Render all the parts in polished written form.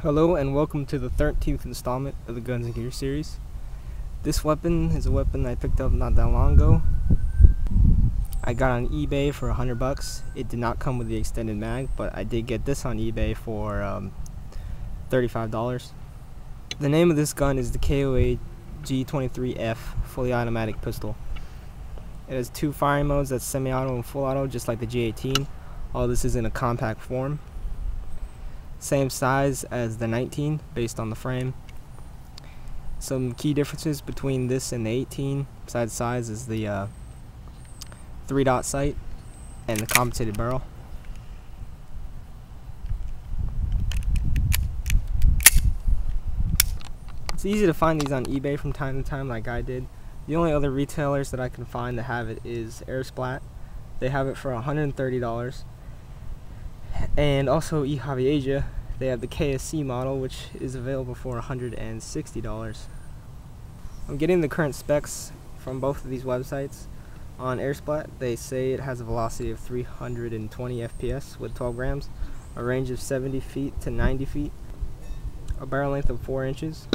Hello and welcome to the 13th installment of the Guns and Gear series. This weapon is a weapon I picked up not that long ago. I got on eBay for $100. It did not come with the extended mag, but I did get this on eBay for $35. The name of this gun is the KSC G23f fully automatic pistol. It has two firing modes, that's semi-auto and full auto, just like the G18. All this is in a compact form. Same size as the 19 based on the frame. Some key differences between this and the 18 besides size is the 3-dot sight and the compensated barrel. It's easy to find these on eBay from time to time like I did. The only other retailers that I can find that have it is Airsoft. They have it for $130. And also Asia, they have the KSC model, which is available for $160. I'm getting the current specs from both of these websites. On Airsoft, they say it has a velocity of 320 FPS with 12 grams, a range of 70 feet to 90 feet, a barrel length of 4 inches,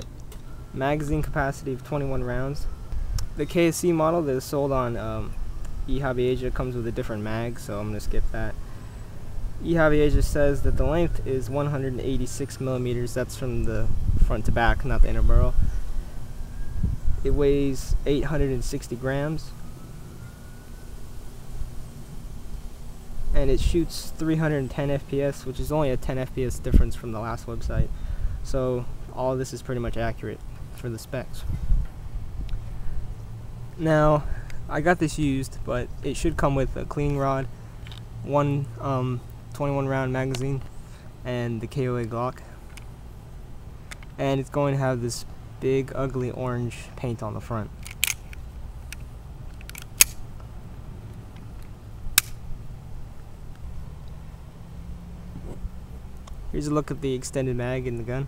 magazine capacity of 21 rounds. The KSC model that is sold on Asia comes with a different mag, so I'm going to skip that. Asia says that the length is 186 millimeters. That's from the front to back, not the inner barrel. It weighs 860 grams. And it shoots 310 FPS, which is only a 10 FPS difference from the last website. So all of this is pretty much accurate for the specs. Now, I got this used, but it should come with a cleaning rod, one 21 round magazine, and the KOA Glock. And it's going to have this big ugly orange paint on the front. Here's a look at the extended mag in the gun.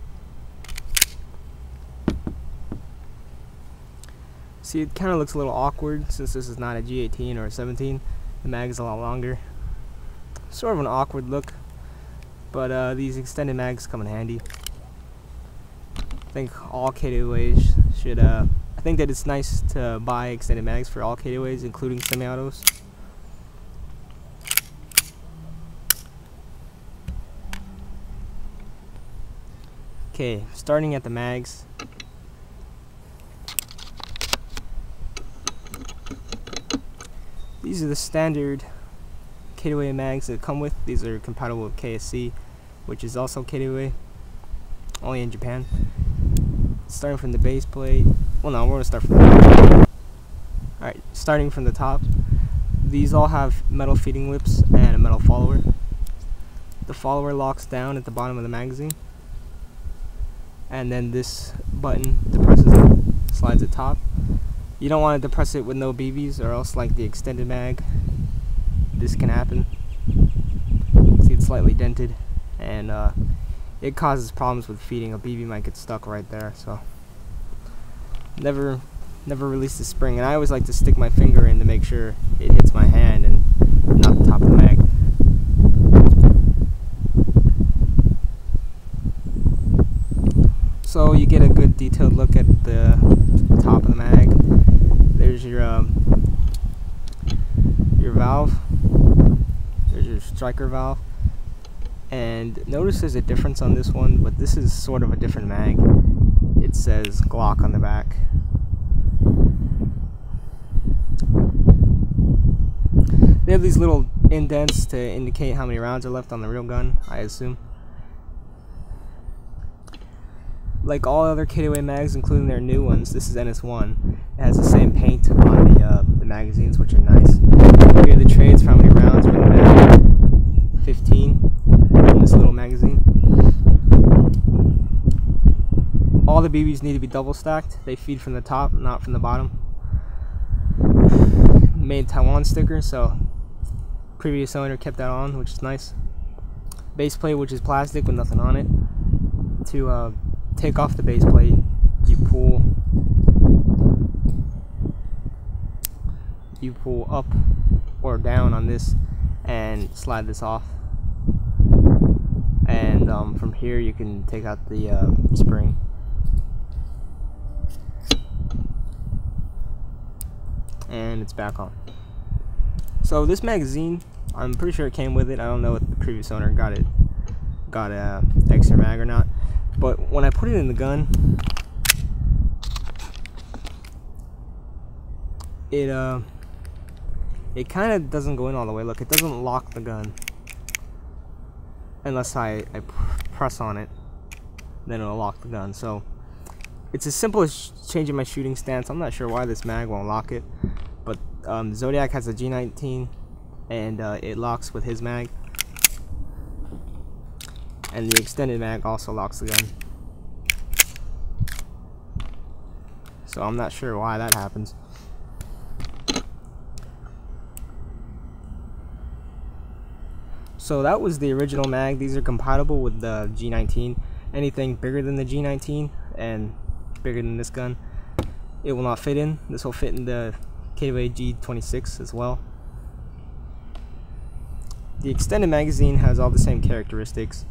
See, it kind of looks a little awkward since this is not a G18 or a 17. The mag is a lot longer. Sort of an awkward look, but these extended mags come in handy. I think all KWAs should, I think that it's nice to buy extended mags for all KWAs, including semi-autos. Okay, starting at the mags. These are the standard KWA mags that come with. These are compatible with KSC, which is also KWA, only in Japan. Starting from the base plate. Well, no, we're going to start from the top. Alright, starting from the top. These all have metal feeding lips and a metal follower. The follower locks down at the bottom of the magazine. And then this button depresses it, slides it top. You don't want to depress it with no BBs, or else, like the extended mag, this can happen. See, it's slightly dented, and it causes problems with feeding. A BB might get stuck right there, so never release the spring. And I always like to stick my finger in to make sure it hits my hand and not the top of the mag. So you get a good detailed look at the top of the mag. There's your valve. There's your striker valve. And notice there's a difference on this one, but this is sort of a different mag. It says Glock on the back. They have these little indents to indicate how many rounds are left on the real gun, I assume. Like all other KWA mags, including their new ones, this is NS1. It has the same paint on the magazines, which are nice. Here are the trades for how many rounds are in the mag. 15 in this little magazine. All the BBs need to be double stacked. They feed from the top, not from the bottom. Made Taiwan sticker, so previous owner kept that on, which is nice. Base plate, which is plastic with nothing on it. To take off the base plate, you pull up or down on this and slide this off, and and from here you can take out the spring. And it's back on. So this magazine, I'm pretty sure it came with it. I don't know if the previous owner got a extra mag or not, but when I put it in the gun, it kind of doesn't go in all the way. Look, it doesn't lock the gun unless I press on it, then it'll lock the gun. So it's as simple as changing my shooting stance. I'm not sure why this mag won't lock it, but Zodiac has a G19 and it locks with his mag, and the extended mag also locks the gun. So I'm not sure why that happens. So that was the original mag. These are compatible with the G19. Anything bigger than the G19 and bigger than this gun, it will not fit in. This will fit in the KSC G26 as well. The extended magazine has all the same characteristics.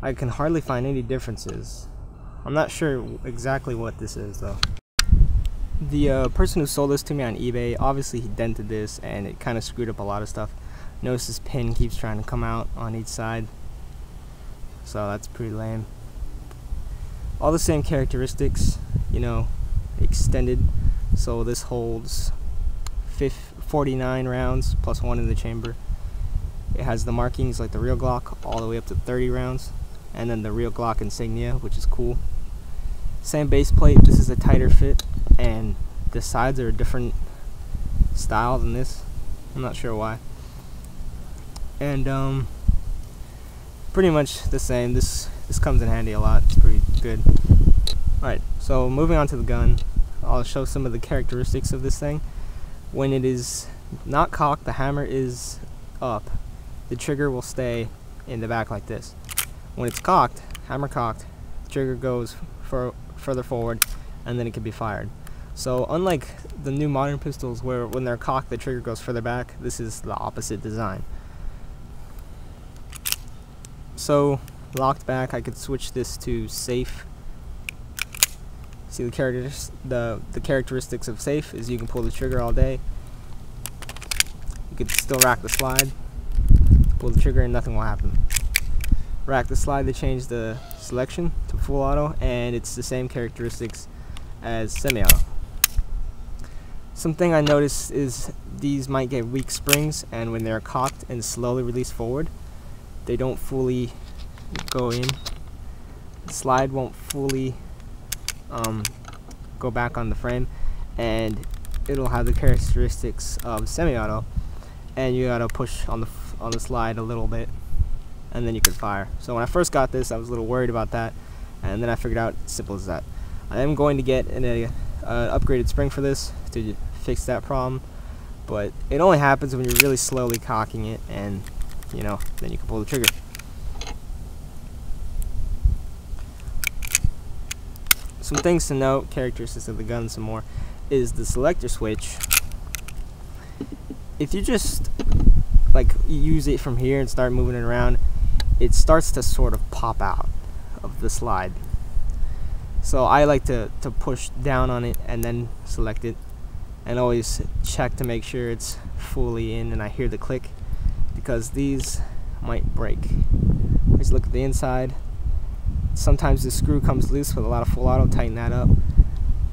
I can hardly find any differences. I'm not sure exactly what this is though. The person who sold this to me on eBay, obviously he dented this and it kind of screwed up a lot of stuff. Notice this pin keeps trying to come out on each side, so that's pretty lame. All the same characteristics, you know, extended. So this holds 49 rounds plus 1 in the chamber. It has the markings like the real Glock all the way up to 30 rounds, and then the real Glock insignia, which is cool. Same base plate. This is a tighter fit, and the sides are a different style than this. I'm not sure why. And pretty much the same. This comes in handy a lot. It's pretty good. Alright, so moving on to the gun, I'll show some of the characteristics of this thing. When it is not cocked, the hammer is up. The trigger will stay in the back like this. When it's cocked, hammer cocked, the trigger goes further forward, and then it can be fired. So unlike the new modern pistols where when they're cocked the trigger goes further back, this is the opposite design. So locked back, I could switch this to safe. See the characteristics of safe is you can pull the trigger all day. You could still rack the slide, pull the trigger and nothing will happen. Rack the slide to change the selection to full auto, and it's the same characteristics as semi-auto. Something I noticed is these might get weak springs, and when they're cocked and slowly released forward, they don't fully go in. The slide won't fully go back on the frame, and it'll have the characteristics of semi-auto, and you gotta push on the slide a little bit, and then you can fire. So when I first got this, I was a little worried about that, and then I figured out it's simple as that. I am going to get an upgraded spring for this to fix that problem, but it only happens when you're really slowly cocking it, and you know, then you can pull the trigger. Some things to note, characteristics of the gun some more, is the selector switch. If you just like use it from here and start moving it around, it starts to sort of pop out of the slide. So I like to push down on it and then select it, and always check to make sure it's fully in and I hear the click, because these might break. Just look at the inside. Sometimes the screw comes loose with a lot of full auto. Tighten that up,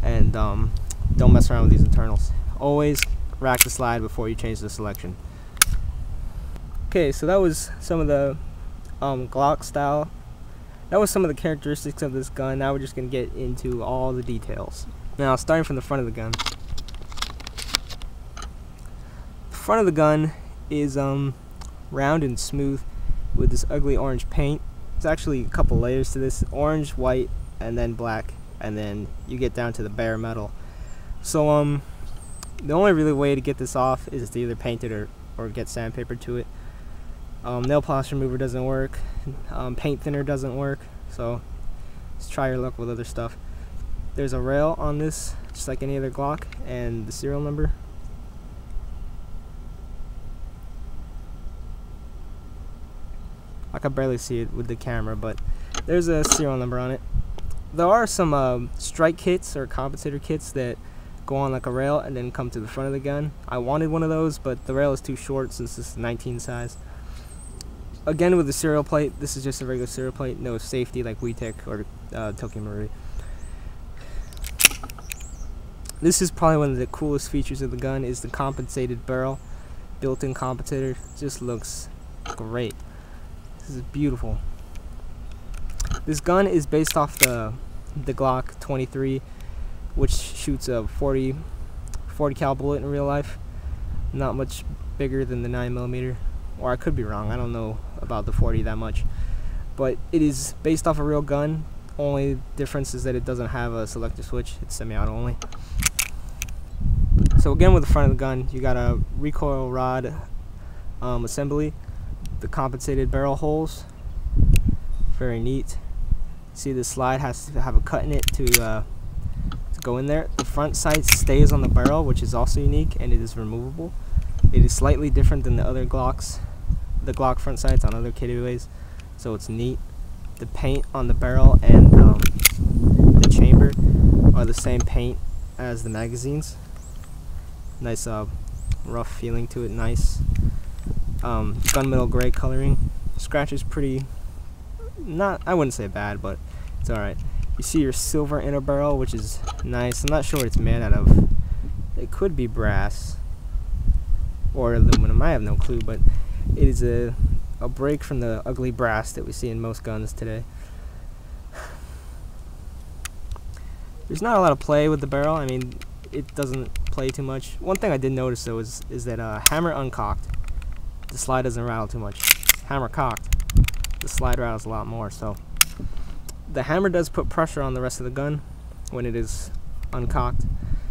and don't mess around with these internals. Always rack the slide before you change the selection. Okay, so that was some of the Glock style. That was some of the characteristics of this gun. Now we're just going to get into all the details. Now, starting from the front of the gun. The front of the gun is round and smooth with this ugly orange paint. There's actually a couple layers to this: orange, white, and then black, and then you get down to the bare metal. So the only really way to get this off is to either paint it or get sandpaper to it. Nail polish remover doesn't work, paint thinner doesn't work, so just try your luck with other stuff. There's a rail on this, just like any other Glock, and the serial number. I could barely see it with the camera, but there's a serial number on it. There are some strike kits or compensator kits that go on like a rail and then come to the front of the gun. I wanted one of those, but the rail is too short since this is 19 size. Again, with the serial plate, this is just a regular serial plate, no safety like WeTech or Tokyo Marui. This is probably one of the coolest features of the gun, is the compensated barrel. Built-in compensator. Just looks great. This is beautiful. This gun is based off the Glock 23, which shoots a 40 cal bullet in real life. Not much bigger than the 9mm, or I could be wrong. I don't know about the 40 that much, but it is based off a real gun. Only difference is that it doesn't have a selector switch. It's semi-auto only. So again, with the front of the gun, you got a recoil rod assembly, the compensated barrel holes, very neat. See, the slide has to have a cut in it to go in there. The front sight stays on the barrel, which is also unique, and it is removable. It is slightly different than the other Glocks, the Glock front sights on other KWAs, so it's neat. The paint on the barrel and the chamber are the same paint as the magazines. Nice rough feeling to it, nice. Gunmetal gray coloring. Scratch is pretty, I wouldn't say bad, but it's alright. You see your silver inner barrel, which is nice. I'm not sure what it's made out of. It could be brass or aluminum, I have no clue, but it is a break from the ugly brass that we see in most guns today. There's not a lot of play with the barrel. I mean, it doesn't play too much. One thing I did notice though is that hammer uncocked, the slide doesn't rattle too much. Hammer cocked, the slide rattles a lot more. So the hammer does put pressure on the rest of the gun when it is uncocked,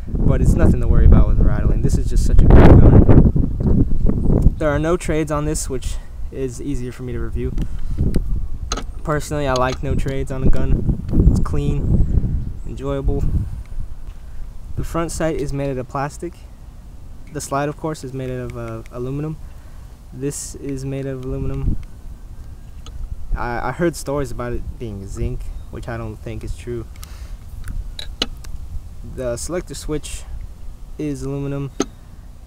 but it's nothing to worry about with rattling. This is just such a good gun. There are no trades on this, which is easier for me to review. Personally, I like no trades on a gun. It's clean, enjoyable. The front sight is made out of plastic. The slide, of course, is made out of aluminum. This is made out of aluminum. I heard stories about it being zinc, which I don't think is true. The selector switch is aluminum.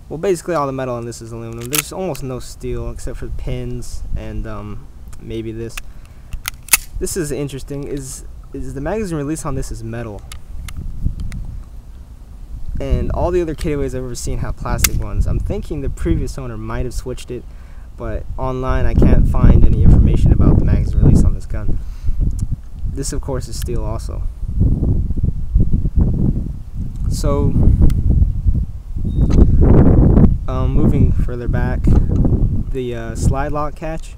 Well, basically all the metal on this is aluminum. There's almost no steel except for the pins and maybe this. This is interesting. Is the magazine release on this is metal. And all the other KWAs I've ever seen have plastic ones. I'm thinking the previous owner might have switched it, but online I can't find any information about the magazine release on this gun. This, of course, is steel also. So, moving further back, the slide lock catch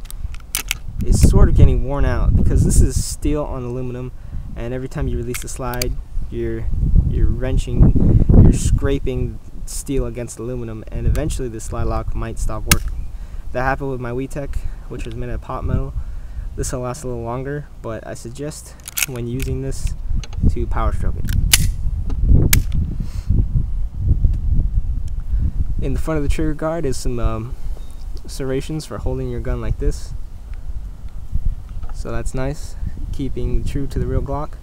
is sort of getting worn out because this is steel on aluminum, and every time you release the slide, you're wrenching, you're scraping steel against aluminum, and eventually the slide lock might stop working. That happened with my WeTech, which was made of pot metal. This will last a little longer, but I suggest when using this to power stroke it. In the front of the trigger guard is some serrations for holding your gun like this. So that's nice, keeping true to the real Glock.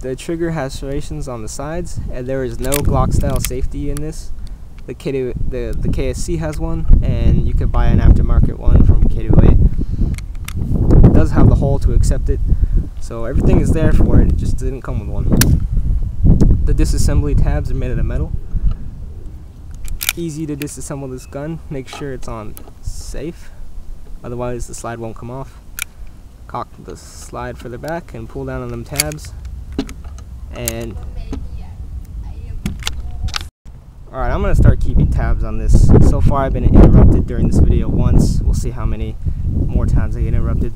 The trigger has serrations on the sides, and there is no Glock style safety in this. The KSC has one, and you could buy an aftermarket one from KWA. It does have the hole to accept it, so everything is there for it, it just didn't come with one. The disassembly tabs are made out of metal. Easy to disassemble this gun. Make sure it's on safe, otherwise the slide won't come off. Cock the slide further back and pull down on them tabs. And alright, I'm going to start keeping tabs on this. So far I've been interrupted during this video once. We'll see how many more times I get interrupted.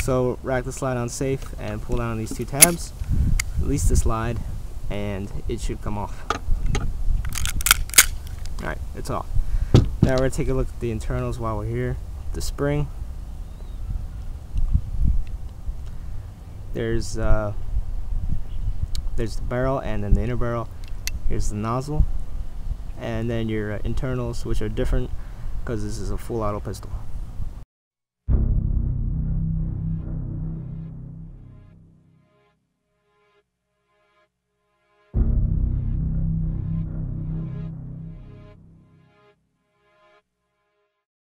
So rack the slide on safe and pull down on these two tabs. Release the slide and it should come off. Alright, it's off. Now we're going to take a look at the internals while we're here. The spring. There's the barrel, and then the inner barrel. Here's the nozzle, and then your internals, which are different because this is a full auto pistol.